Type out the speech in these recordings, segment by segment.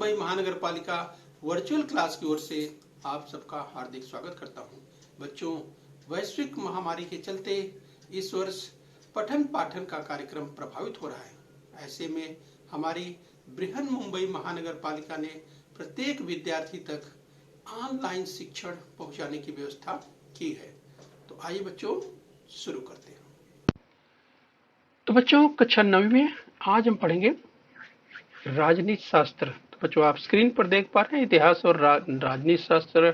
मुंबई महानगर पालिका virtual class की ओर से आप सबका हार्दिक स्वागत करता हूं। बच्चों, वैश्विक महामारी के चलते इस वर्ष पठन पाठन का कार्यक्रम प्रभावित हो रहा है। ऐसे में हमारी बृहन मुंबई महानगर पालिका ने प्रत्येक विद्यार्थी तक ऑनलाइन शिक्षण पहुंचाने की व्यवस्था की है। तो आइए बच्चों शुरू करते हैं। तो बच्चों, कक्षा 9वीं में आज हम पढ़ेंगे राजनीति शास्त्र। तो बच्चों, आप स्क्रीन पर देख पा रहे हैं इतिहास और राजनीति शास्त्र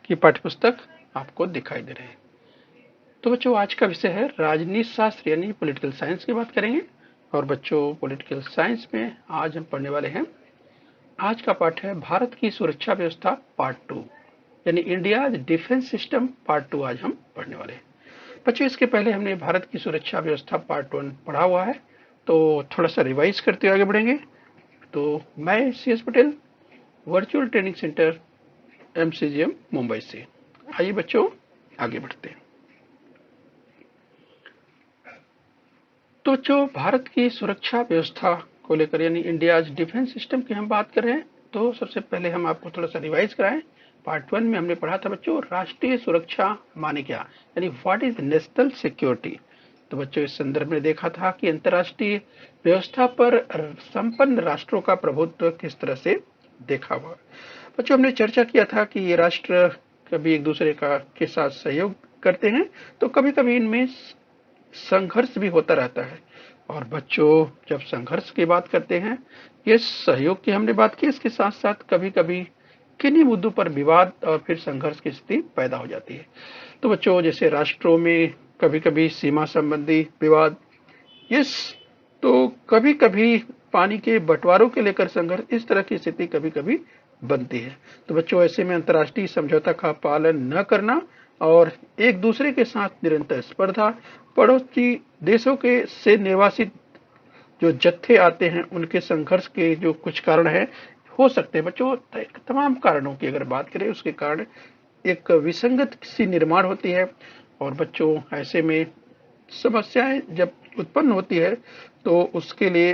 की पाठ्यपुस्तक आपको दिखाई दे रहे हैं। तो बच्चों, आज का विषय है राजनीति शास्त्र यानी पॉलिटिकल साइंस की बात करेंगे। और बच्चों, पॉलिटिकल साइंस में आज हम पढ़ने वाले हैं, आज का पाठ है भारत की सुरक्षा व्यवस्था पार्ट 2 यानी इंडिया डिफेंस सिस्टम पार्ट 2 आज हम पढ़ने वाले हैं। बच्चों, इसके पहले हमने भारत की सुरक्षा व्यवस्था पार्ट 1 पढ़ा हुआ है, तो थोड़ा सा रिवाइज करते हुए आगे बढ़ेंगे। तो मैं CS Patel, virtual training centre MCGM Mumbai से। आइए बच्चों आगे बढ़ते हैं। तो बच्चों, भारत की सुरक्षा व्यवस्था को लेकर यानी इंडिया डिफेंस सिस्टम की हम बात कर रहे हैं। तो सबसे पहले हम आपको थोड़ा सा रिवाइज कराएं। पार्ट 1 में हमने पढ़ा था बच्चों राष्ट्रीय सुरक्षा माने क्या, यानी व्हाट इज नेशनल सिक्योरिटी। तो बच्चों, इस संदर्भ में देखा था कि अंतर्राष्ट्रीय व्यवस्था पर संपन्न राष्ट्रों का प्रभुत्व किस तरह से देखा हुआ। बच्चों, हमने चर्चा किया था कि ये राष्ट्र कभी एक दूसरे के साथ सहयोग करते हैं, तो कभी कभी इनमें संघर्ष भी होता रहता है। और बच्चों, जब संघर्ष की बात करते हैं, ये सहयोग की हमने बात की, इसके साथ साथ कभी कभी किन्हीं मुद्दों पर विवाद और फिर संघर्ष की स्थिति पैदा हो जाती है। तो बच्चों, जैसे राष्ट्रों में कभी कभी सीमा संबंधी विवाद, यस, तो कभी कभी पानी के बंटवारों के लेकर संघर्ष, इस तरह की स्थिति कभी कभी बनती है। तो बच्चों, ऐसे में अंतर्राष्ट्रीय समझौता का पालन न करना और एक दूसरे के साथ निरंतर स्पर्धा, पड़ोसी देशों के से निर्वासित जो जत्थे आते हैं उनके संघर्ष के जो कुछ कारण है हो सकते हैं। बच्चों, तमाम कारणों की अगर बात करें, उसके कारण एक विसंगत सी निर्माण होती है। और बच्चों, ऐसे में समस्याएं जब उत्पन्न होती है तो उसके लिए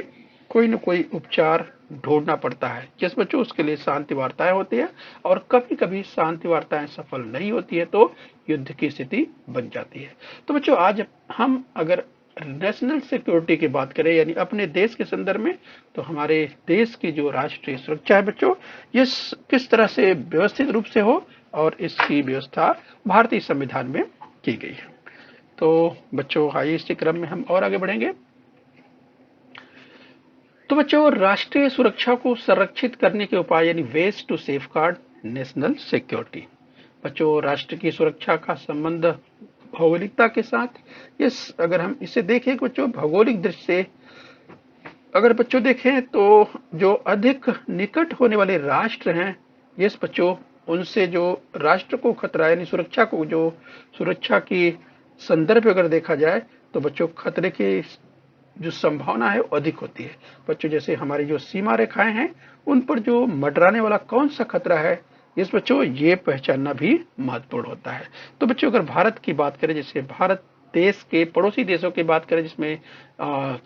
कोई न कोई उपचार ढूंढना पड़ता है। जिस बच्चों, उसके लिए शांति वार्ताएं होती है और कभी कभी शांति वार्ताएं सफल नहीं होती है तो युद्ध की स्थिति बन जाती है। तो बच्चों, आज हम अगर नेशनल सिक्योरिटी की बात करें यानी अपने देश के संदर्भ में, तो हमारे देश की जो राष्ट्रीय सुरक्षा है बच्चों, ये किस तरह से व्यवस्थित रूप से हो, और इसकी व्यवस्था भारतीय संविधान में की गई है। तो बच्चों, आइए इसी क्रम में हम और आगे बढ़ेंगे। तो बच्चों, राष्ट्रीय सुरक्षा को संरक्षित करने के उपाय यानी ways to safeguard national security. बच्चों, राष्ट्र की सुरक्षा का संबंध भौगोलिकता के साथ, इस अगर हम इसे देखें बच्चों भौगोलिक दृष्टि से, अगर बच्चों देखें तो जो अधिक निकट होने वाले राष्ट्र हैं, ये बच्चों उनसे जो राष्ट्र को खतरा यानी सुरक्षा को, जो सुरक्षा की संदर्भ अगर देखा जाए तो बच्चों खतरे की जो संभावना है वो अधिक होती है। बच्चों, जैसे हमारी जो सीमा रेखाएं हैं उन पर जो मंडराने वाला कौन सा खतरा है, इस बच्चों ये पहचानना भी महत्वपूर्ण होता है। तो बच्चों, अगर भारत की बात करें, जैसे भारत देश के पड़ोसी देशों की बात करें, जिसमें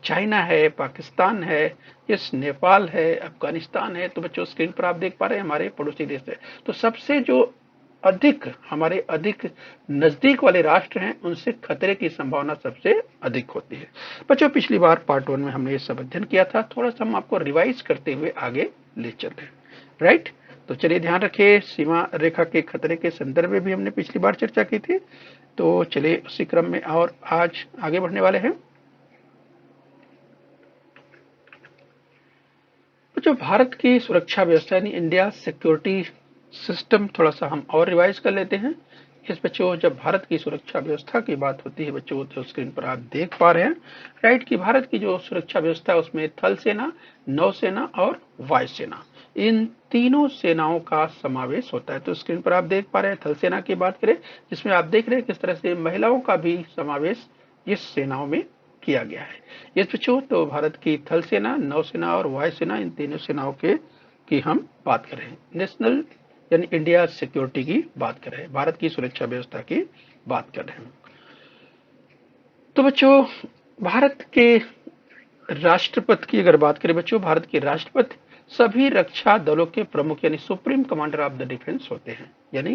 चाइना है, पाकिस्तान है, यस, नेपाल है, अफगानिस्तान है, तो बच्चों स्क्रीन पर आप देख पा रहे हैं हमारे पड़ोसी देश है। तो सबसे जो हमारे अधिक नजदीक वाले राष्ट्र हैं, उनसे खतरे की संभावना सबसे अधिक होती है। बच्चों, पिछली बार पार्ट 1 में हमने ये सब अध्ययन किया था, थोड़ा सा हम आपको रिवाइज करते हुए आगे ले चलते हैं, राइट। तो चलिए ध्यान रखिए, सीमा रेखा के खतरे के संदर्भ में भी हमने पिछली बार चर्चा की थी। तो चलिए उसी क्रम में और आज आगे बढ़ने वाले हैं। जो भारत की सुरक्षा व्यवस्था यानी इंडिया सिक्योरिटी सिस्टम, थोड़ा सा हम और रिवाइज कर लेते हैं। इस बच्चों, जब भारत की सुरक्षा व्यवस्था की बात होती है बच्चों, तो स्क्रीन पर आप देख पा रहे हैं, राइट, कि भारत की जो सुरक्षा व्यवस्था है उसमें थल सेना, नौसेना और वायुसेना, इन तीनों सेनाओं का समावेश होता है। तो स्क्रीन पर आप देख पा रहे हैं, थल सेना की बात करें जिसमें आप देख रहे हैं किस तरह से महिलाओं का भी समावेश इस सेनाओं में किया गया है। ये बच्चों, तो भारत की थल सेना, नौसेना और वायुसेना, इन तीनों सेनाओं की हम बात कर रहे हैं। नेशनल यानी इंडिया सिक्योरिटी की बात कर रहे हैं, भारत की सुरक्षा व्यवस्था की बात कर रहे हैं। तो बच्चों, भारत के राष्ट्रपति की अगर बात करें बच्चों, भारत के राष्ट्रपति सभी रक्षा दलों के प्रमुख यानी supreme commander of the defence होते हैं। यानी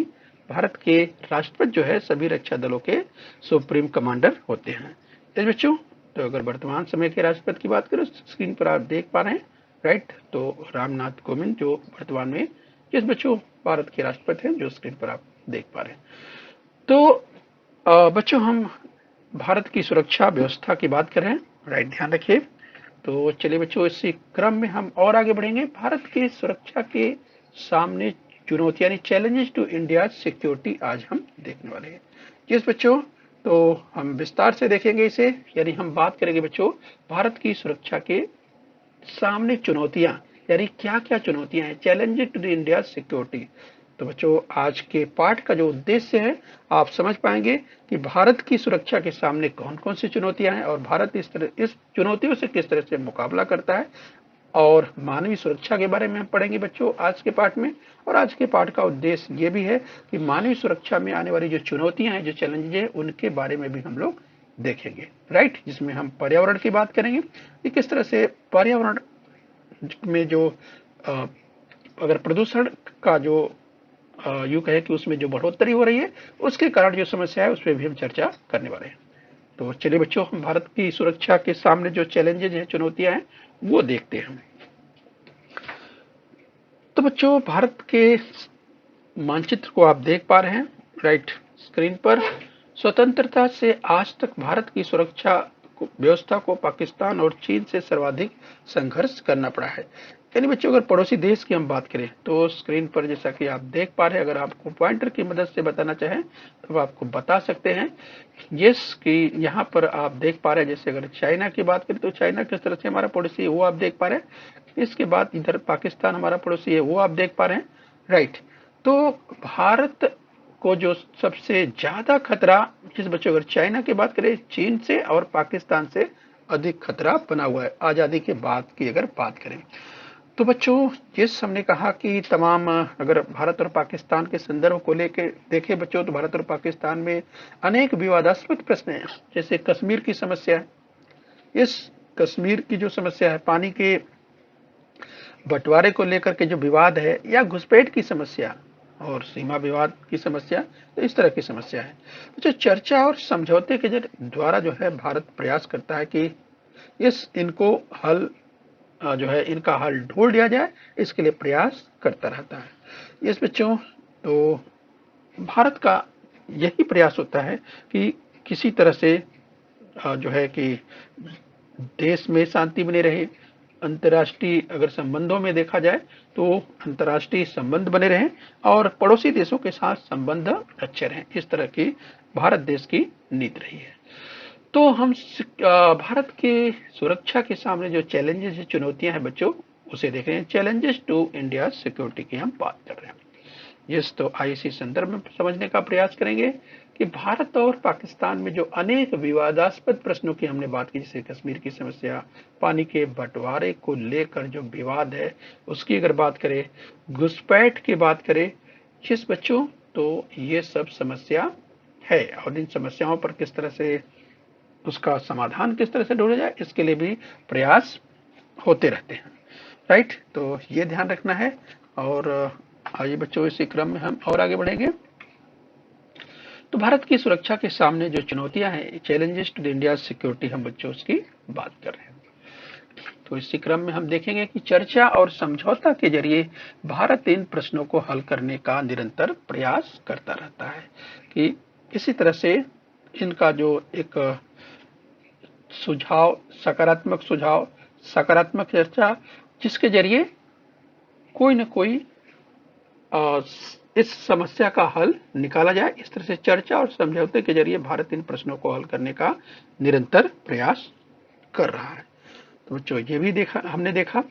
भारत के राष्ट्रपति जो है सभी रक्षा दलों के सुप्रीम कमांडर होते हैं। तो बच्चों, तो अगर वर्तमान समय के राष्ट्रपति की बात करें, स्क्रीन पर आप देख पा रहे हैं, राइट। तो रामनाथ कोविंद जो वर्तमान में जिस बच्चों भारत के राष्ट्रपति हैं, जो स्क्रीन पर आप देख पा रहे हैं। तो बच्चों, हम भारत की सुरक्षा व्यवस्था की बात कर रहे हैं, राइट, ध्यान रखिए। तो चलिए बच्चों, इसी क्रम में हम और आगे बढ़ेंगे। भारत की सुरक्षा के सामने चुनौती यानी चैलेंजेस टू इंडिया सिक्योरिटी आज हम देखने वाले हैं। जिस बच्चों, तो हम विस्तार से देखेंगे इसे, यानी हम बात करेंगे बच्चों भारत की सुरक्षा के सामने चुनौतियां, यानी क्या क्या चुनौतियां हैं, challenges to the India security. तो बच्चों, आज के पाठ का जो उद्देश्य है, आप समझ पाएंगे कि भारत की सुरक्षा के सामने कौन कौन सी चुनौतियां हैं और भारत इस चुनौतियों से किस तरह से मुकाबला करता है, और मानवीय सुरक्षा के बारे में हम पढ़ेंगे बच्चों आज के पाठ में। और आज के पाठ का उद्देश्य ये भी है कि मानवीय सुरक्षा में आने वाली जो चुनौतियां हैं, जो चैलेंजेस हैं, उनके बारे में भी हम लोग देखेंगे, राइट। जिसमें हम पर्यावरण की बात करेंगे कि किस तरह से पर्यावरण में जो अगर प्रदूषण का जो यूं कहे कि उसमें जो बढ़ोतरी हो रही है, उसके कारण जो समस्या है उस पर भी हम चर्चा करने वाले हैं। तो चलिए बच्चों, हम भारत की सुरक्षा के सामने जो चैलेंजेज हैं, चुनौतियां हैं, वो देखते हैं। तो बच्चों, भारत के मानचित्र को आप देख पा रहे हैं, राइट, स्क्रीन पर। स्वतंत्रता से आज तक भारत की सुरक्षा व्यवस्था को पाकिस्तान और चीन से सर्वाधिक संघर्ष करना पड़ा है। यानी बच्चों, अगर पड़ोसी देश की हम बात करें तो स्क्रीन पर जैसा कि आप देख पा रहे हैं, अगर आपको पॉइंटर की मदद से बताना चाहें तो आपको बता सकते हैं। यस, कि यहाँ पर आप देख पा रहे हैं, जैसे अगर चाइना की बात करें तो चाइना किस तरह से हमारा पड़ोसी है वो आप देख पा रहे हैं। इसके बाद इधर पाकिस्तान हमारा पड़ोसी है, वो आप देख पा रहे हैं, राइट। तो भारत को जो सबसे ज्यादा खतरा, जिस बच्चों अगर चाइना की बात करें, चीन से और पाकिस्तान से अधिक खतरा बना हुआ है आजादी के बाद की अगर बात करें। तो बच्चों, जिस हमने कहा कि तमाम अगर भारत और पाकिस्तान के संदर्भ को लेकर देखे बच्चों, तो भारत और पाकिस्तान में अनेक विवादास्पद प्रश्न हैं। जैसे कश्मीर की समस्या है, इस कश्मीर की जो समस्या है, पानी के बंटवारे को लेकर के जो विवाद है, या घुसपैठ की समस्या और सीमा विवाद की समस्या, तो इस तरह की समस्या है। जो चर्चा और समझौते के द्वारा जो है भारत प्रयास करता है कि इनको हल जो है इनका हल ढूंढ लिया जाए, इसके लिए प्रयास करता रहता है। इस बच्चों, तो भारत का यही प्रयास होता है कि किसी तरह से जो है कि देश में शांति बने रहे, अंतर्राष्ट्रीय अगर संबंधों में देखा जाए तो अंतर्राष्ट्रीय संबंध बने रहें और पड़ोसी देशों के साथ संबंध अच्छे रहें। इस तरह की भारत देश की नीति रही है। तो हम भारत के सुरक्षा के सामने जो चैलेंजेस, चुनौतियां हैं बच्चों, उसे देख रहे हैं। चैलेंजेस टू इंडिया सिक्योरिटी की हम बात कर रहे हैं। यस, तो आईसी संदर्भ में समझने का प्रयास करेंगे कि भारत और पाकिस्तान में जो अनेक विवादास्पद प्रश्नों की हमने बात की, जैसे कश्मीर की समस्या, पानी के बंटवारे को लेकर जो विवाद है उसकी अगर बात करें, घुसपैठ की बात करें, जिस बच्चों, तो ये सब समस्या है और इन समस्याओं पर किस तरह से उसका समाधान किस तरह से ढूंढा जाए, इसके लिए भी प्रयास होते रहते हैं, राइट। तो ये ध्यान रखना है। और आइए बच्चों, इसी क्रम में हम और आगे बढ़ेंगे। तो भारत की सुरक्षा के सामने जो चुनौतियां हैं, चैलेंजेस टू इंडिया सिक्योरिटी, हम बच्चों उसकी बात कर रहे हैं। तो इसी क्रम में हम देखेंगे कि चर्चा और समझौता के जरिए भारत इन प्रश्नों को हल करने का निरंतर प्रयास करता रहता है कि किसी तरह से इनका जो एक सुझाव, सकारात्मक चर्चा, जिसके जरिए कोई न कोई इस समस्या का हल निकाला जाए। इस तरह से चर्चा और समझौते के जरिए भारत इन प्रश्नों को हल करने का निरंतर प्रयास कर रहा है। तो बच्चों, ये भी हमने देखा।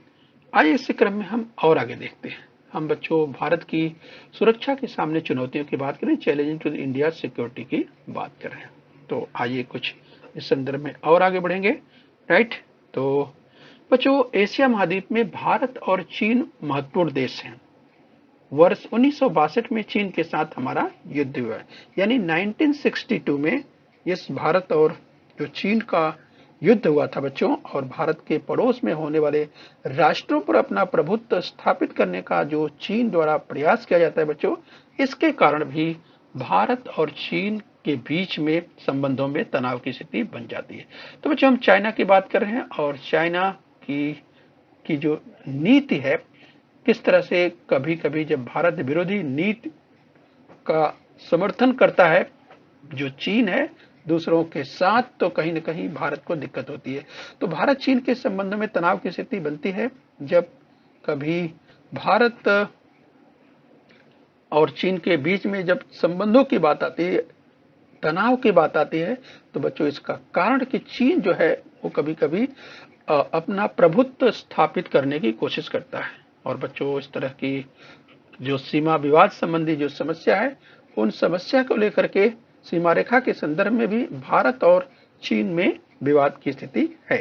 आइए इस क्रम में हम और आगे देखते हैं। हम बच्चों भारत की सुरक्षा के सामने चुनौतियों की बात करें, चैलेंज टू इंडिया सिक्योरिटी की बात कर रहे हैं। तो आइए कुछ इस संदर्भ में और आगे बढ़ेंगे, राइट। तो बच्चों, एशिया महाद्वीप में भारत और चीन महत्वपूर्ण देश हैं। वर्ष 1962 में चीन के साथ हमारा युद्ध हुआ, यानी 1962 में इस भारत और जो चीन का युद्ध हुआ था बच्चों, और भारत के पड़ोस में होने वाले राष्ट्रों पर अपना प्रभुत्व स्थापित करने का जो चीन द्वारा प्रयास किया जाता है बच्चों, इसके कारण भी भारत और चीन के बीच में संबंधों में तनाव की स्थिति बन जाती है। तो बच्चों हम चाइना की बात कर रहे हैं, और चाइना की जो नीति है, किस तरह से कभी कभी जब भारत विरोधी नीति का समर्थन करता है जो चीन है दूसरों के साथ, तो कहीं न कहीं भारत को दिक्कत होती है। तो भारत चीन के संबंध में तनाव की स्थिति बनती है जब कभी भारत और चीन के बीच में जब संबंधों की बात आती है, तनाव की बात आती है, तो बच्चों इसका कारण कि चीन जो है वो कभी कभी अपना प्रभुत्व स्थापित करने की कोशिश करता है। और बच्चों इस तरह की जो सीमा विवाद संबंधी जो समस्या है, उन समस्या को लेकर के सीमा रेखा के संदर्भ में भी भारत और चीन में विवाद की स्थिति है।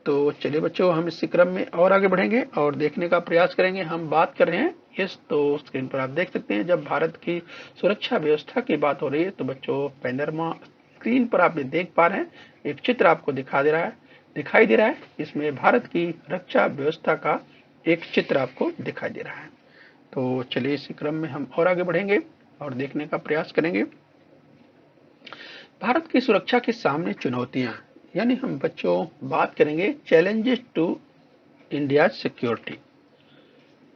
तो चलिए बच्चों हम इस क्रम में और आगे बढ़ेंगे और देखने का प्रयास करेंगे। हम बात कर रहे हैं इस, तो स्क्रीन पर आप देख सकते हैं जब भारत की सुरक्षा व्यवस्था की बात हो रही है, तो बच्चों पैनोरमा स्क्रीन पर आप देख पा रहे हैं, एक चित्र आपको दिखाई दे रहा है। इसमें भारत की रक्षा व्यवस्था का एक चित्र आपको दिखाई दे रहा है। तो चलिए इस क्रम में हम और आगे बढ़ेंगे और देखने का प्रयास करेंगे भारत की सुरक्षा के सामने चुनौतियां, यानी हम बच्चों बात करेंगे चैलेंजेस टू इंडिया सिक्योरिटी।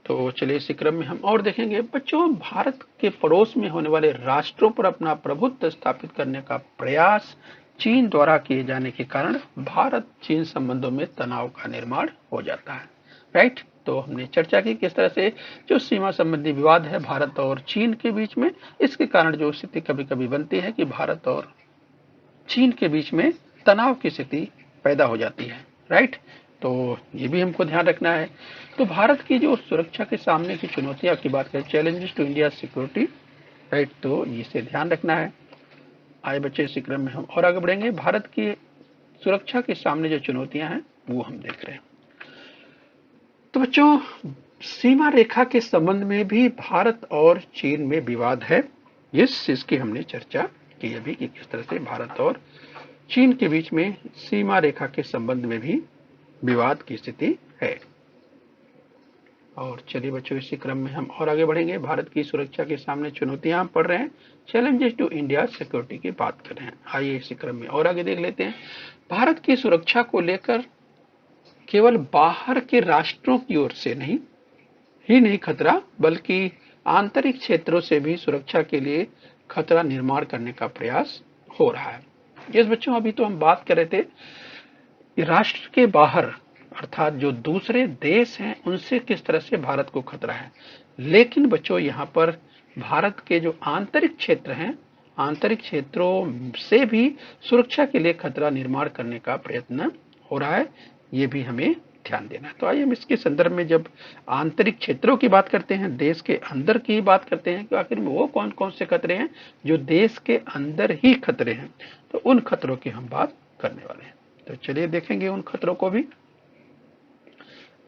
तो चलिए इसी क्रम में हम और देखेंगे बच्चों भारत के पड़ोस में होने वाले राष्ट्रों पर अपना प्रभुत्व स्थापित करने का प्रयास चीन द्वारा किए जाने के कारण भारत चीन संबंधों में तनाव का निर्माण हो जाता है। राइट, तो हमने चर्चा की किस तरह से जो सीमा संबंधी विवाद है भारत और चीन के बीच में, इसके कारण जो स्थिति कभी कभी बनती है कि भारत और चीन के बीच में तनाव की स्थिति पैदा हो जाती है। राइट, तो ये भी हमको ध्यान रखना है। तो भारत की जो सुरक्षा के सामने की चुनौतियां की बात करें, challenges to India security, right, तो इसे ध्यान रखना है। आए बच्चे इसी क्रम में हम और आगे बढ़ेंगे। भारत की सुरक्षा के सामने जो चुनौतियां हैं वो हम देख रहे हैं। तो बच्चों सीमा रेखा के संबंध में भी भारत और चीन में विवाद है, इसकी हमने चर्चा की अभी कि किस तरह से भारत और चीन के बीच में सीमा रेखा के संबंध में भी विवाद की स्थिति है। और चलिए बच्चों इसी क्रम में हम और आगे बढ़ेंगे। भारत की सुरक्षा के सामने चुनौतियां हम पढ़ रहे हैं, चैलेंजेस टू इंडिया सिक्योरिटी की बात कर रहे हैं। आइए इसी क्रम में और आगे देख लेते हैं। भारत की सुरक्षा को लेकर केवल बाहर के राष्ट्रों की ओर से नहीं खतरा, बल्कि आंतरिक क्षेत्रों से भी सुरक्षा के लिए खतरा निर्माण करने का प्रयास हो रहा है। यस बच्चों, अभी तो हम बात कर रहे थे कि राष्ट्र के बाहर अर्थात जो दूसरे देश हैं उनसे किस तरह से भारत को खतरा है, लेकिन बच्चों यहाँ पर भारत के जो आंतरिक क्षेत्र हैं, आंतरिक क्षेत्रों से भी सुरक्षा के लिए खतरा निर्माण करने का प्रयत्न हो रहा है, ये भी हमें ध्यान देना है। तो आइए हम इसके संदर्भ में जब आंतरिक क्षेत्रों की बात करते हैं, देश के अंदर की बात करते हैं कि आखिर में वो कौन कौन से खतरे हैं जो देश के अंदर ही खतरे हैं, तो उन खतरों की हम बात करने वाले हैं। तो चलिए देखेंगे उन खतरों को भी।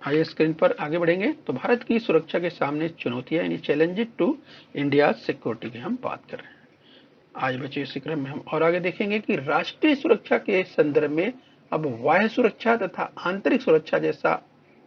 आइए स्क्रीन पर आगे बढ़ेंगे। तो भारत की सुरक्षा के सामने चुनौतियां यानी चैलेंजेस टू इंडिया सिक्योरिटी की हम बात कर रहे हैं। आज बच्चे इसी क्रम में हम और आगे देखेंगे कि राष्ट्रीय सुरक्षा के संदर्भ में अब वाह्य सुरक्षा तथा आंतरिक सुरक्षा जैसा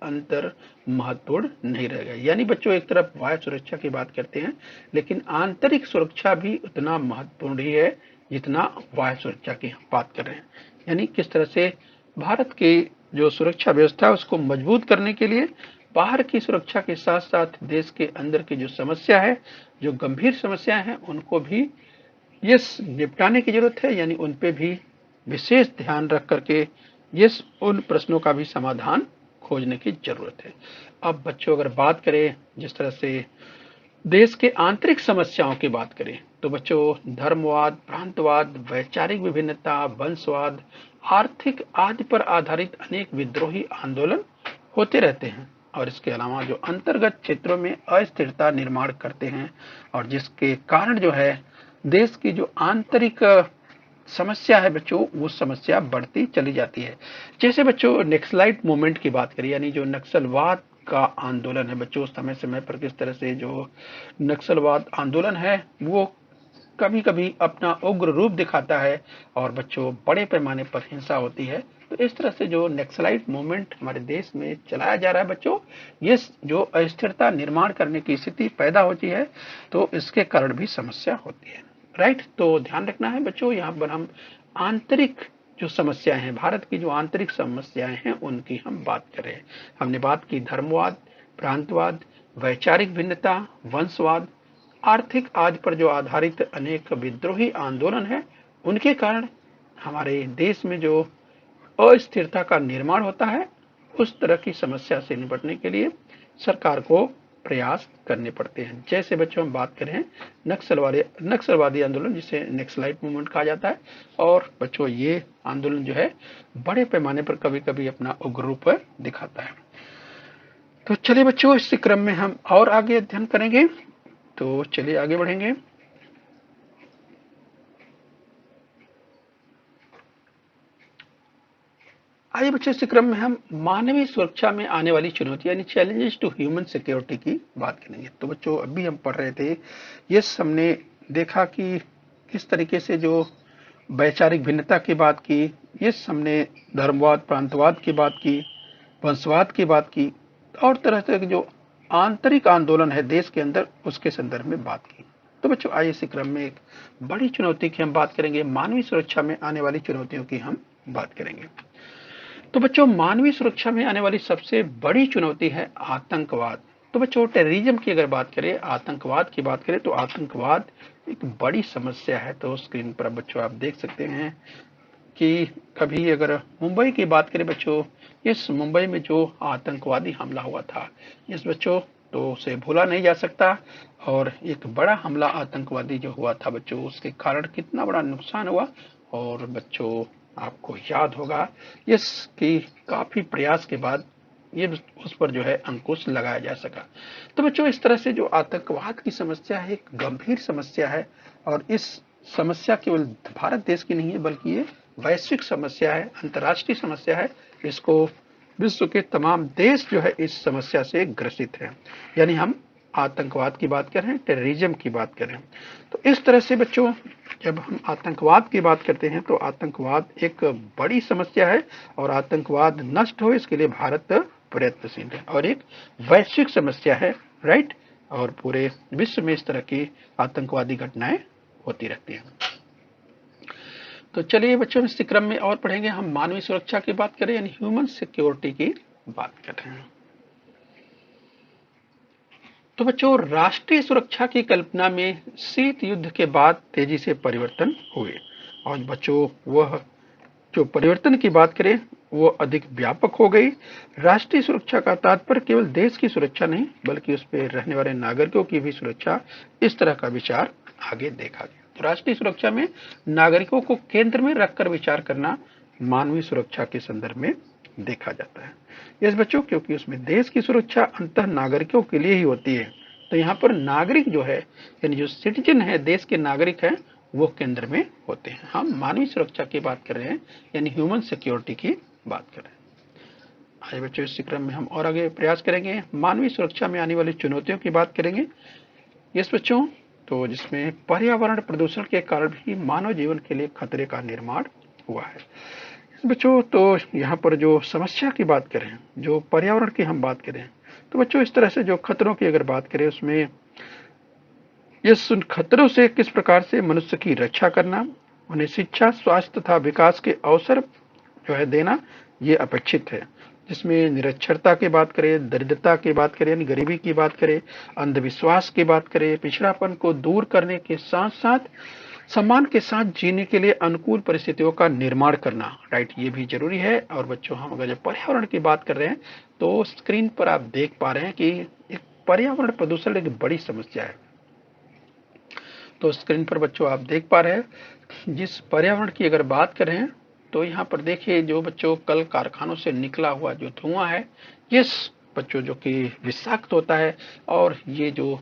अंतर महत्वपूर्ण नहीं रहेगा। यानी बच्चों एक तरफ वाह्य सुरक्षा की बात करते हैं, लेकिन आंतरिक सुरक्षा भी उतना महत्वपूर्ण ही है जितना वाह्य सुरक्षा की हम बात कर रहे हैं। यानी किस तरह से भारत की जो सुरक्षा व्यवस्था है उसको मजबूत करने के लिए बाहर की सुरक्षा के साथ साथ देश के अंदर की जो समस्या है, जो गंभीर समस्याएं हैं, उनको भी यस निपटाने की जरूरत है। यानी उन पे भी विशेष ध्यान रख करके यस उन प्रश्नों का भी समाधान खोजने की जरूरत है। अब बच्चों अगर बात करें जिस तरह से देश के आंतरिक समस्याओं की बात करें, तो बच्चों धर्मवाद, प्रांतवाद, वैचारिक विभिन्नता, वंशवाद, आर्थिक आदि पर आधारित अनेक विद्रोही आंदोलन होते रहते हैं, और इसके अलावा जो अंतर्गत क्षेत्रों में अस्थिरता निर्माण करते हैं, और जिसके कारण जो है देश की जो आंतरिक समस्या है बच्चों, वो समस्या बढ़ती चली जाती है। जैसे बच्चों नक्सलाइट मूवमेंट की बात करें, यानी जो नक्सलवाद का आंदोलन है बच्चों, समय समय पर किस तरह से जो नक्सलवाद आंदोलन है वो कभी कभी अपना उग्र रूप दिखाता है और बच्चों बड़े पैमाने पर हिंसा होती है। तो इस तरह से जो नक्सलाइट मूवमेंट हमारे देश में चलाया जा रहा है बच्चों, ये जो अस्थिरता निर्माण करने की स्थिति पैदा होती है, तो इसके कारण भी समस्या होती है। राइट, तो ध्यान रखना है बच्चों, यहाँ पर हम आंतरिक जो समस्याएं हैं, भारत की जो आंतरिक समस्याएं हैं उनकी हम बात करें। हमने बात की धर्मवाद, प्रांतवाद, वैचारिक भिन्नता, वंशवाद, आर्थिक आज पर जो आधारित अनेक विद्रोही आंदोलन है, उनके कारण हमारे देश में जो अस्थिरता का निर्माण होता है, उस तरह की समस्या से निपटने के लिए सरकार को प्रयास करने पड़ते हैं। जैसे बच्चों हम बात करें नक्सलवादी आंदोलन, जिसे नक्सलाइट मूवमेंट कहा जाता है, और बच्चों ये आंदोलन जो है बड़े पैमाने पर कभी कभी अपना उग्र रूप दिखाता है। तो चलिए बच्चों, इस क्रम में हम और आगे अध्ययन करेंगे, तो चलिए आगे बढ़ेंगे। आइए बच्चों, इस क्रम में हम मानवीय सुरक्षा में आने वाली चुनौती यानी चैलेंजेस टू ह्यूमन सिक्योरिटी की बात करेंगे। तो बच्चों अभी हम पढ़ रहे थे, यस, हमने देखा कि किस तरीके से जो वैचारिक भिन्नता की बात की, यस, हमने धर्मवाद, प्रांतवाद की बात की, वंशवाद की बात की, और तरह तरह के जो आंतरिक आंदोलन है देश के अंदर, उसके संदर्भ में बात की। तो बच्चों आइए इसी क्रम में एक बड़ी चुनौती की हम बात करेंगे, मानवीय सुरक्षा में आने वाली चुनौतियों की हम बात करेंगे। तो बच्चों मानवीय सुरक्षा में आने वाली सबसे बड़ी चुनौती है आतंकवाद। तो बच्चों टेररिज्म की अगर बात करें, आतंकवाद की बात करें, तो आतंकवाद एक बड़ी समस्या है। तो स्क्रीन पर बच्चों आप देख सकते हैं कि कभी अगर मुंबई की बात करें बच्चों, इस मुंबई में जो आतंकवादी हमला हुआ था, इस बच्चों तो उसे भूला नहीं जा सकता। और एक बड़ा हमला आतंकवादी जो हुआ था बच्चों, उसके कारण कितना बड़ा नुकसान हुआ, और बच्चों आपको याद होगा इसकी काफी प्रयास के बाद ये उस पर जो है अंकुश लगाया जा सका। तो बच्चों इस तरह से जो आतंकवाद की समस्या है, एक गंभीर समस्या है, और इस समस्या केवल भारत देश की नहीं है, बल्कि ये वैश्विक समस्या है, अंतर्राष्ट्रीय समस्या है। इसको विश्व के तमाम देश जो है इस समस्या से ग्रसित है। यानी हम आतंकवाद की बात कर रहे हैं, टेररिज्म की बात कर रहे हैं। तो इस तरह से बच्चों जब हम आतंकवाद की बात करते हैं, तो आतंकवाद एक बड़ी समस्या है, और आतंकवाद नष्ट हो इसके लिए भारत प्रयत्नशील है, और एक वैश्विक समस्या है। राइट, और पूरे विश्व में इस तरह की आतंकवादी घटनाएं होती रहती हैं। तो चलिए बच्चों इस क्रम में और पढ़ेंगे, हम मानवीय सुरक्षा की बात करें यानी ह्यूमन सिक्योरिटी की बात कर रहे हैं। तो बच्चों राष्ट्रीय सुरक्षा की कल्पना में शीत युद्ध के बाद तेजी से परिवर्तन हुए, और बच्चों वह जो परिवर्तन की बात करें वो अधिक व्यापक हो गई। राष्ट्रीय सुरक्षा का तात्पर्य केवल देश की सुरक्षा नहीं, बल्कि उस पर रहने वाले नागरिकों की भी सुरक्षा, इस तरह का विचार आगे देखा गया। तो राष्ट्रीय सुरक्षा में नागरिकों को केंद्र में रखकर विचार करना मानवीय सुरक्षा के संदर्भ में देखा जाता है। यस बच्चों, क्योंकि उसमें देश की सुरक्षा अंततः नागरिकों के लिए ही होती है। तो यहाँ पर नागरिक जो है यानी जो सिटीजन है, देश के नागरिक हैं, वो केंद्र में होते हैं। हम मानवीय सुरक्षा की बात कर रहे हैं यानी ह्यूमन सिक्योरिटी की बात कर रहे हैं। आज बच्चों इस क्रम में हम और आगे प्रयास करेंगे, मानवीय सुरक्षा में आने वाली चुनौतियों की बात करेंगे। यस बच्चों, तो जिसमें पर्यावरण प्रदूषण के कारण भी मानव जीवन के लिए खतरे का निर्माण हुआ है। बच्चों तो यहाँ पर जो समस्या की बात करें, जो पर्यावरण की हम बात करें, तो बच्चों इस तरह से जो खतरों की अगर बात करें, उसमें इस खतरों से किस प्रकार से मनुष्य की रक्षा करना, उन्हें शिक्षा, स्वास्थ्य तथा विकास के अवसर जो है देना, ये अपेक्षित है। जिसमें निरक्षरता की बात करें, दरिद्रता की बात करें यानी गरीबी की बात करें, अंधविश्वास की बात करें, पिछड़ापन को दूर करने के साथ साथ सम्मान के साथ जीने के लिए अनुकूल परिस्थितियों का निर्माण करना, राइट, ये भी जरूरी है। और बच्चों हम अगर जब पर्यावरण की बात कर रहे हैं, तो स्क्रीन पर आप देख पा रहे हैं कि एक पर्यावरण प्रदूषण एक बड़ी समस्या है। तो स्क्रीन पर बच्चों आप देख पा रहे हैं, जिस पर्यावरण की अगर बात करें, तो यहाँ पर देखिए जो बच्चों कल कारखानों से निकला हुआ जो धुआं है, ये बच्चों जो कि विषाक्त होता है, और ये जो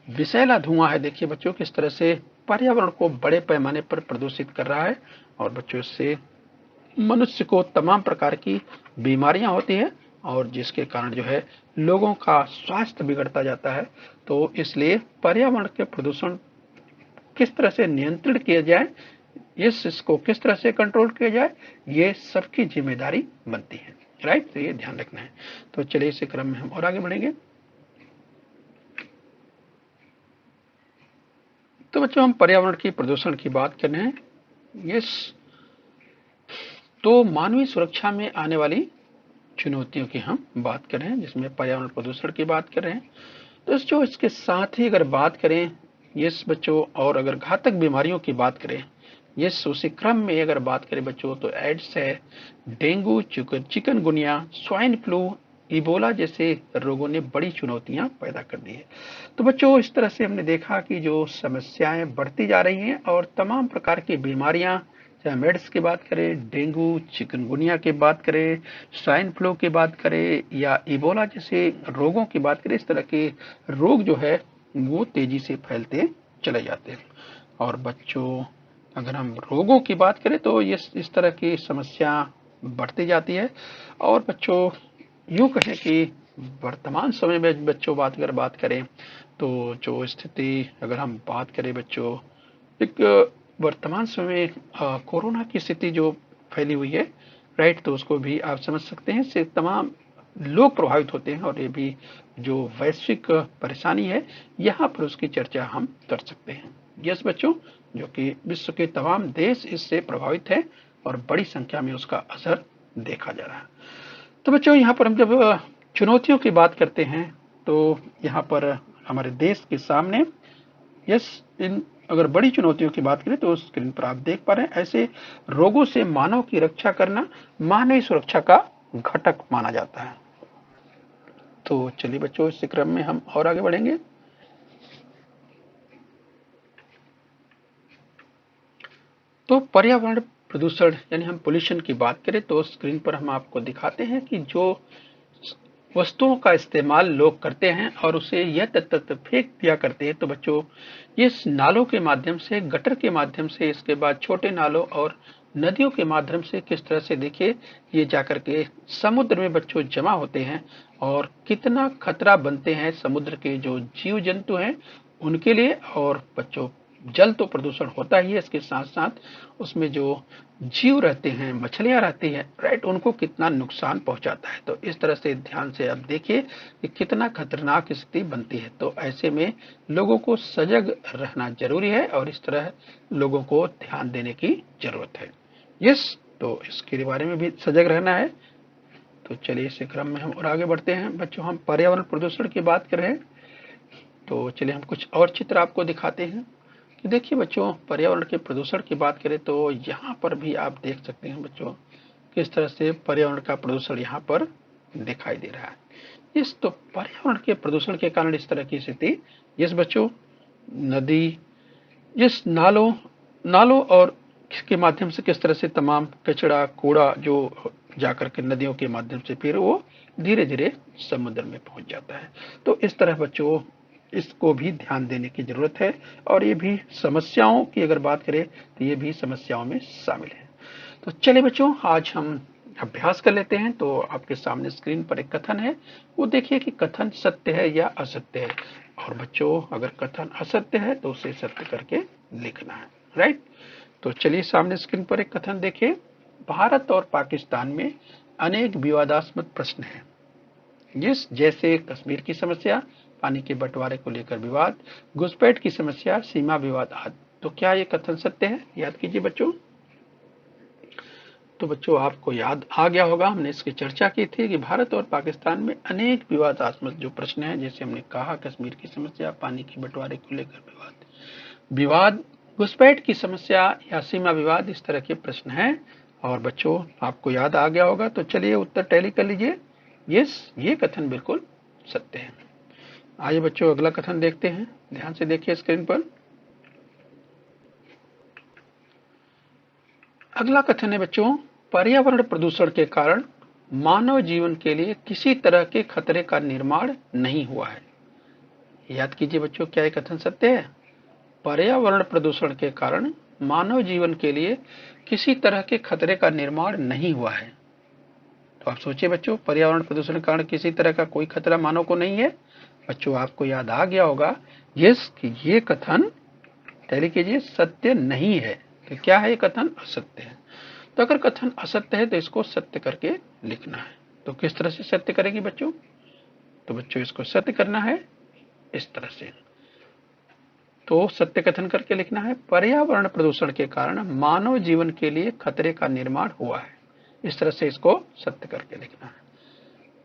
विषैला धुआं है, देखिए बच्चों किस तरह से पर्यावरण को बड़े पैमाने पर प्रदूषित कर रहा है, और बच्चों इससे मनुष्य को तमाम प्रकार की बीमारियां होती है, और जिसके कारण जो है लोगों का स्वास्थ्य बिगड़ता जाता है। तो इसलिए पर्यावरण के प्रदूषण किस तरह से नियंत्रित किया जाए, इसको किस तरह से कंट्रोल किया जाए, ये सबकी जिम्मेदारी बनती है। राइट, तो ये ध्यान रखना है। तो चलिए इसी क्रम में हम और आगे बढ़ेंगे। तो बच्चों, हम पर्यावरण की प्रदूषण की बात कर रहे हैं। यस, तो मानवीय सुरक्षा में आने वाली चुनौतियों की हम बात कर रहे हैं, जिसमें पर्यावरण प्रदूषण की बात कर रहे हैं। तो जो इसके साथ ही अगर बात करें यस बच्चों, और अगर घातक बीमारियों की बात करें यस, उसी क्रम में अगर बात करें बच्चों तो एड्स है, dengue, chikungunya, swine flu, Ebola जैसे रोगों ने बड़ी चुनौतियां पैदा कर दी है। तो बच्चों, इस तरह से हमने देखा कि जो समस्याएं बढ़ती जा रही हैं और तमाम प्रकार की बीमारियां, चाहे मेड्स की बात करें, डेंगू, चिकनगुनिया की बात करें, स्वाइन फ्लू की बात करें या इबोला जैसे रोगों की बात करें, इस तरह के रोग जो है वो तेजी से फैलते चले जाते हैं। और बच्चों, अगर हम रोगों की बात करें तो ये इस तरह की समस्या बढ़ती जाती है। और बच्चों, यूं कहें कि वर्तमान समय में बच्चों बात करें तो जो स्थिति अगर हम बात करें बच्चों, एक वर्तमान समय में कोरोना की स्थिति जो फैली हुई है, राइट, तो उसको भी आप समझ सकते हैं, इससे तमाम लोग प्रभावित होते हैं और ये भी जो वैश्विक परेशानी है, यहाँ पर उसकी चर्चा हम कर सकते हैं। यस बच्चों, जो कि विश्व के तमाम देश इससे प्रभावित हैं और बड़ी संख्या में उसका असर देखा जा रहा है। तो बच्चों, यहाँ पर हम जब चुनौतियों की बात करते हैं तो यहाँ पर हमारे देश के सामने यस, इन अगर बड़ी चुनौतियों की बात करें तो स्क्रीन पर आप देख पा रहे हैं, ऐसे रोगों से मानव की रक्षा करना मानवीय सुरक्षा का घटक माना जाता है। तो चलिए बच्चों, इस क्रम में हम और आगे बढ़ेंगे। तो पर्यावरण प्रदूषण यानी हम पोल्यूशन की बात करें तो स्क्रीन पर हम आपको दिखाते हैं कि जो वस्तुओं का इस्तेमाल लोग करते हैं और उसे यह तत्व फेंक दिया करते हैं। तो बच्चों, इस नालों के माध्यम से, गटर के माध्यम से, इसके बाद छोटे नालों और नदियों के माध्यम से किस तरह से देखिए ये जाकर के समुद्र में बच्चों जमा होते हैं और कितना खतरा बनते हैं समुद्र के जो जीव जंतु हैं उनके लिए। और बच्चों, जल तो प्रदूषण होता ही है, इसके साथ साथ उसमें जो जीव रहते हैं, मछलियां रहती हैं, राइट, उनको कितना नुकसान पहुंचाता है। तो इस तरह से ध्यान से आप देखिए कि कितना खतरनाक स्थिति बनती है। तो ऐसे में लोगों को सजग रहना जरूरी है और इस तरह लोगों को ध्यान देने की जरूरत है। यस, तो इसके बारे में भी सजग रहना है। तो चलिए इस क्रम में हम और आगे बढ़ते हैं। बच्चों, हम पर्यावरण प्रदूषण की बात कर रहे हैं तो चलिए हम कुछ और चित्र आपको दिखाते हैं। कि देखिए बच्चों, पर्यावरण के प्रदूषण की बात करें तो यहाँ पर भी आप देख सकते हैं बच्चों किस तरह से पर्यावरण का प्रदूषण यहाँ पर दिखाई दे रहा है। इस तो पर्यावरण के प्रदूषण के कारण इस तरह की स्थिति, इस बच्चों नदी, इस नालों और के माध्यम से किस तरह से तमाम कचरा कूड़ा जो जाकर के नदियों के माध्यम से फिर वो धीरे धीरे समुद्र में पहुंच जाता है। तो इस तरह बच्चों इसको भी ध्यान देने की जरूरत है और ये भी समस्याओं की अगर बात करें तो ये भी समस्याओं में शामिल है। तो चलिए बच्चों, आज हम अभ्यास कर लेते हैं। तो आपके सामने स्क्रीन पर एक कथन है, वो देखिए कि कथन सत्य है या असत्य है। और बच्चों, अगर कथन असत्य है तो उसे सत्य करके लिखना है, राइट। तो चलिए सामने स्क्रीन पर एक कथन देखिए, भारत और पाकिस्तान में अनेक विवादास्पद प्रश्न हैं, जैसे कश्मीर की समस्या, पानी के बंटवारे को लेकर विवाद, घुसपैठ की समस्या, सीमा विवाद आदि। तो क्या ये कथन सत्य है? याद कीजिए बच्चों। तो बच्चों, आपको याद आ गया होगा, हमने इसकी चर्चा की थी कि भारत और पाकिस्तान में अनेक विवादास्पद जो प्रश्न हैं, जैसे हमने कहा कश्मीर की समस्या, पानी के बंटवारे को लेकर विवाद, घुसपैठ की समस्या या सीमा विवाद, इस तरह के प्रश्न हैं। और बच्चों, आपको याद आ गया होगा। तो चलिए उत्तर टैली कर लीजिए। यस, ये कथन बिल्कुल सत्य है। आइए बच्चों, अगला कथन देखते हैं। ध्यान से देखिए स्क्रीन पर। अगला कथन है बच्चों, पर्यावरण प्रदूषण के कारण मानव जीवन के लिए किसी तरह के खतरे का निर्माण नहीं हुआ है। याद कीजिए बच्चों, क्या ये कथन सत्य है? पर्यावरण प्रदूषण के कारण मानव जीवन के लिए किसी तरह के खतरे का निर्माण नहीं हुआ है। तो आप सोचिए बच्चों, पर्यावरण प्रदूषण के कारण किसी तरह का कोई खतरा मानव को नहीं है। बच्चों, आपको याद आ गया होगा यस कि ये कथन टैली कीजिए, सत्य नहीं है। तो क्या है, कथन असत्य है। तो अगर कथन असत्य है तो इसको सत्य करके लिखना है। तो किस तरह से सत्य करेंगे बच्चों? तो बच्चों इसको सत्य करना है इस तरह से। तो सत्य कथन करके लिखना है, पर्यावरण प्रदूषण के कारण मानव जीवन के लिए खतरे का निर्माण हुआ है। इस तरह से इसको सत्य करके लिखना है।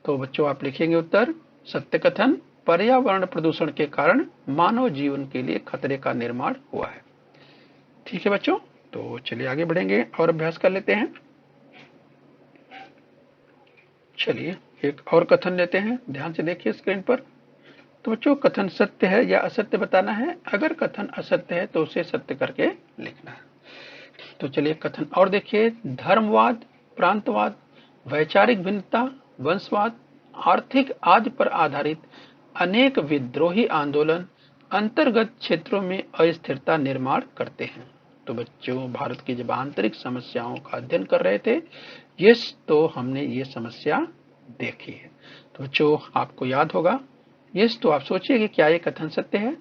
तो बच्चों आप लिखेंगे उत्तर, सत्य कथन, पर्यावरण प्रदूषण के कारण मानव जीवन के लिए खतरे का निर्माण हुआ है। ठीक है बच्चों, तो चलिए आगे बढ़ेंगे और अभ्यास कर लेते हैं। चलिए एक और कथन लेते हैं, ध्यान से देखिए स्क्रीन पर। तो बच्चों कथन सत्य है या असत्य बताना है। अगर कथन असत्य है तो उसे सत्य करके लिखना है। तो चलिए कथन और देखिए, धर्मवाद, प्रांतवाद, वैचारिक भिन्नता, वंशवाद, आर्थिक आदि पर आधारित अनेक विद्रोही आंदोलन अंतर्गत क्षेत्रों में अस्थिरता निर्माण करते हैं। तो बच्चों भारत की जब आंतरिक समस्याओं का अध्ययन कर रहे थे, तो हमने ये समस्या देखी है। तो बच्चों आपको याद होगा, तो आप सोचिए कि क्या ये कथन सत्य है?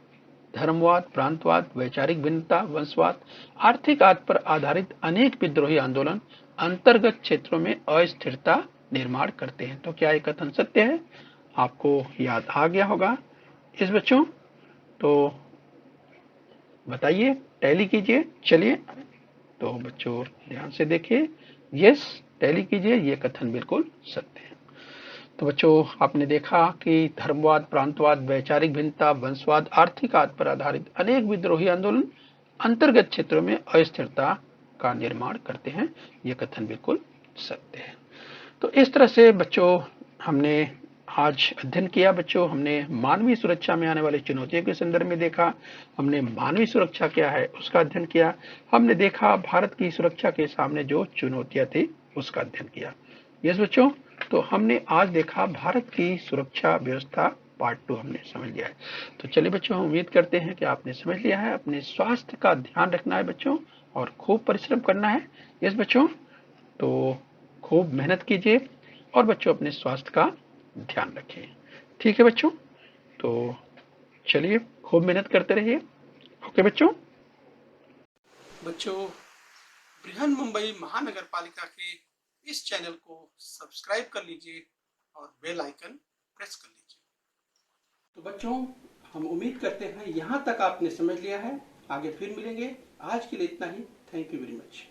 धर्मवाद, प्रांतवाद, वैचारिक भिन्नता, वंशवाद, आर्थिक आदि पर आधारित अनेक विद्रोही आंदोलन अंतर्गत क्षेत्रों में अस्थिरता निर्माण करते हैं। तो क्या ये कथन सत्य है? आपको याद आ गया होगा इस बच्चों। तो बताइए, टैली कीजिए। चलिए तो बच्चों ध्यान से देखिए, यस टैली कीजिए, ये कथन बिल्कुल सत्य है। तो बच्चों आपने देखा कि धर्मवाद, प्रांतवाद, वैचारिक भिन्नता, वंशवाद, आर्थिक आदि पर आधारित अनेक विद्रोही आंदोलन अंतर्गत क्षेत्रों में अस्थिरता का निर्माण करते हैं। ये कथन बिल्कुल सत्य है। तो इस तरह से बच्चों हमने आज अध्ययन किया। बच्चों हमने मानवीय सुरक्षा में आने वाली चुनौतियों के संदर्भ में देखा, हमने मानवीय सुरक्षा क्या है उसका अध्ययन किया, हमने देखा भारत की सुरक्षा के सामने जो चुनौतियां थी उसका अध्ययन किया। यस बच्चों, तो हमने आज देखा भारत की सुरक्षा व्यवस्था पार्ट 2 हमने समझ लिया है। तो चलिए बच्चों, हम उम्मीद करते हैं कि आपने समझ लिया है। अपने स्वास्थ्य का ध्यान रखना है बच्चों और खूब परिश्रम करना है। यस बच्चों, तो खूब मेहनत कीजिए और बच्चों अपने स्वास्थ्य का ध्यान रखें। ठीक है बच्चों, तो चलिए खूब मेहनत करते रहिए। ओके बच्चों। बच्चों बृहन मुंबई महानगर पालिका के इस चैनल को सब्सक्राइब कर लीजिए और बेल आइकन प्रेस कर लीजिए। तो बच्चों हम उम्मीद करते हैं यहाँ तक आपने समझ लिया है। आगे फिर मिलेंगे। आज के लिए इतना ही। Thank you very much.